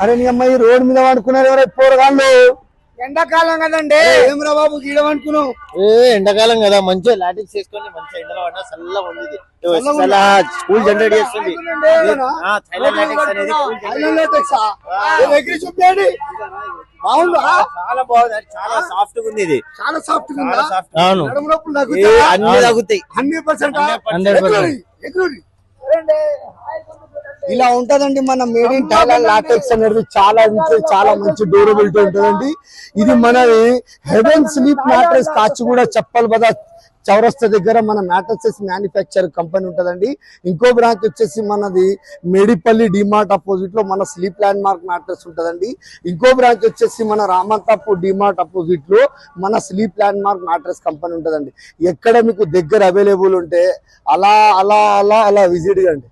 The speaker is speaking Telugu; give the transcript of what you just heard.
అరే నీ అమ్మాయి రోడ్డు మీద పడుకున్నారు ఎవరై పోరగాళ్ళు. ఎండాకాలం కదండి. ఏమరా బాబు గీడమనుకున్నావు? ఎండాకాలం కదా, మంచిగా లాటిక్స్ చేసుకొని మంచిగా ఎండలో పడ్డా చల్లగా ఉంది. స్కూల్ జనరేట్ చేస్తుంది. చూపండి, బాగుందా? చాలా బాగుంది, చాలా సాఫ్ట్ గా ఉంది. ఇది చాలా సాఫ్ట్ గా ఉందా? అవును, అన్ని తగ్గుతాయి. 100%. ఇలా ఉంటదండి మన మేడ్ ఇన్ థాయిలాండ్ లాటెక్స్ అనేది. చాలా మంచి డ్యూరబిలిటీ ఉంటదండి. ఇది మనది heaven sleep mattress Kachiguda Chappal Bazar చౌరస్తా దగ్గర మన మ్యాట్రెసెస్ మ్యానుఫ్యాక్చర్ కంపెనీ ఉంటదండి. ఇంకో బ్రాంచ్ వచ్చేసి మనది మేడిపల్లి డిమార్ట్ అపోజిట్ లో మన స్లీప్ ల్యాండ్ మార్క్ మ్యాట్రెస్ ఉంటదండి. ఇంకో బ్రాంచ్ వచ్చేసి మన రామంతాపూర్ డిమార్ట్ అపోజిట్ లో మన sleep land mark mattress company ఉంటదండి. ఎక్కడ మీకు దగ్గర అవైలబుల్ ఉంటే అలా అలా అలా అలా విజిట్ కండి.